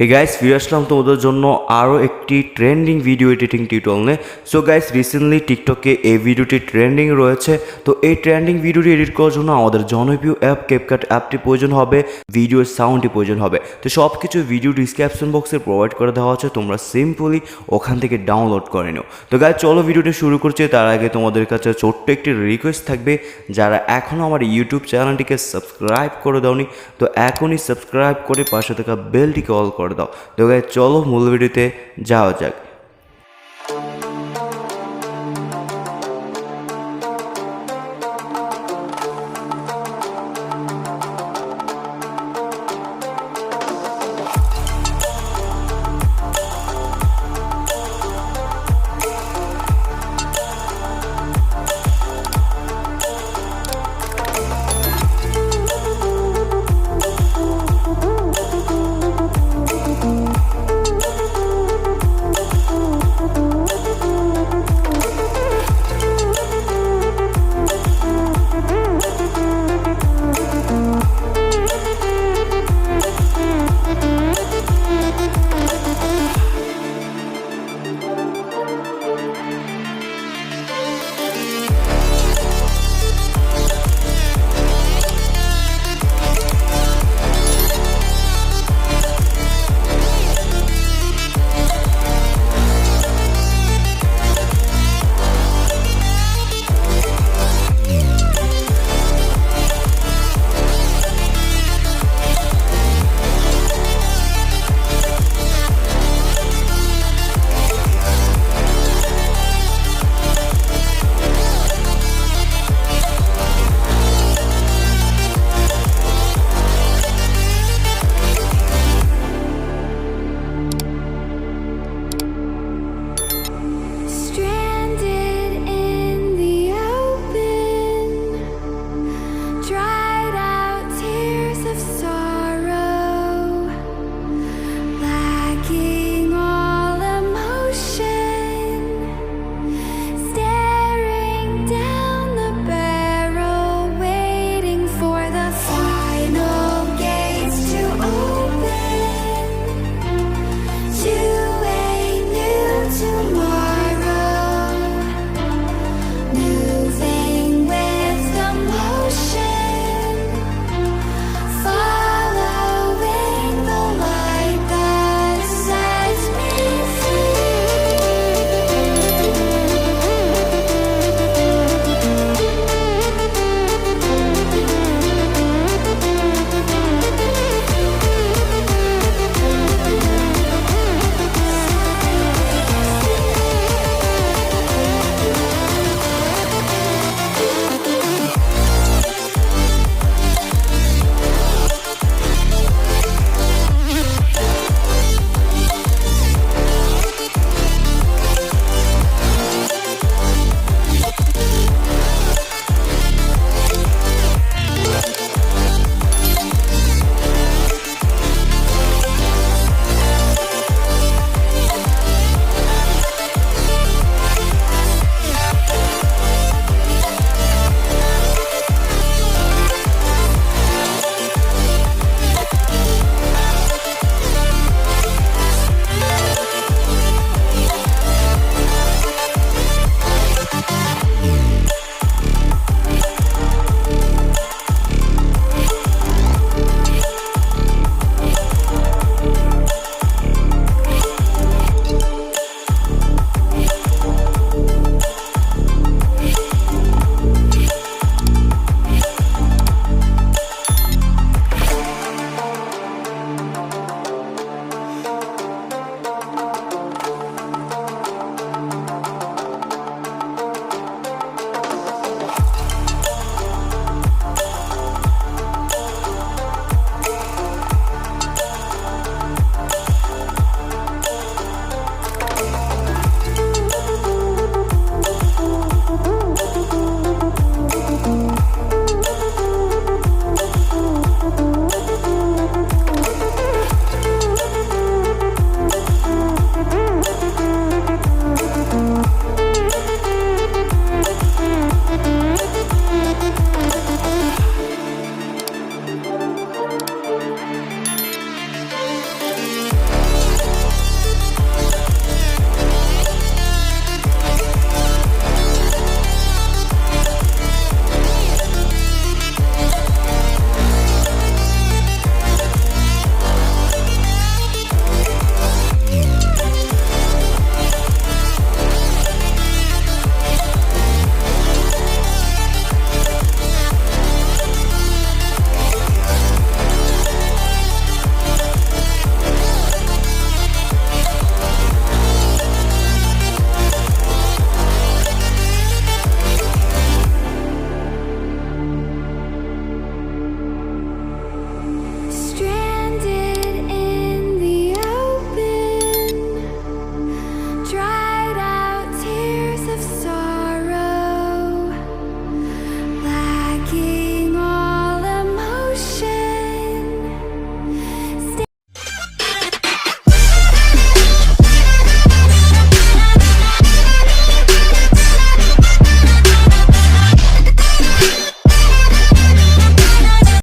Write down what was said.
Hey guys, ফিরে আসলাম তোমাদের জন্য আরও একটি ট্রেন্ডিং ভিডিও এডিটিং টিউটোরিয়াল নিয়ে। সো গাইস, রিসেন্টলি টিকটকে এই ভিডিওটি ট্রেন্ডিং রয়েছে। তো এই ট্রেন্ডিং ভিডিওটি এডিট করার জন্য আমাদের জনপ্রিয় অ্যাপ ক্যাপকাট অ্যাপটি প্রয়োজন হবে, ভিডিওর সাউন্ডটি প্রয়োজন হবে। তো সব কিছু ভিডিও ডিসক্রিপশন বক্সে প্রোভাইড করে দেওয়া হচ্ছে, তোমরা সিম্পলি ওখান থেকে ডাউনলোড করে নিও। তো গাইস, চলো ভিডিওটি শুরু করছি। তার আগে তোমাদের কাছে ছোট্ট একটি রিকোয়েস্ট থাকবে, যারা এখনও আমার ইউটিউব চ্যানেলটিকে সাবস্ক্রাইব করে দাওনি, তো এখনই সাবস্ক্রাইব করে পাশে থাকা বেলটিকে অল করে দাও। তো গাইস, চলো মূল ভিডিওতে যাওয়া যাক।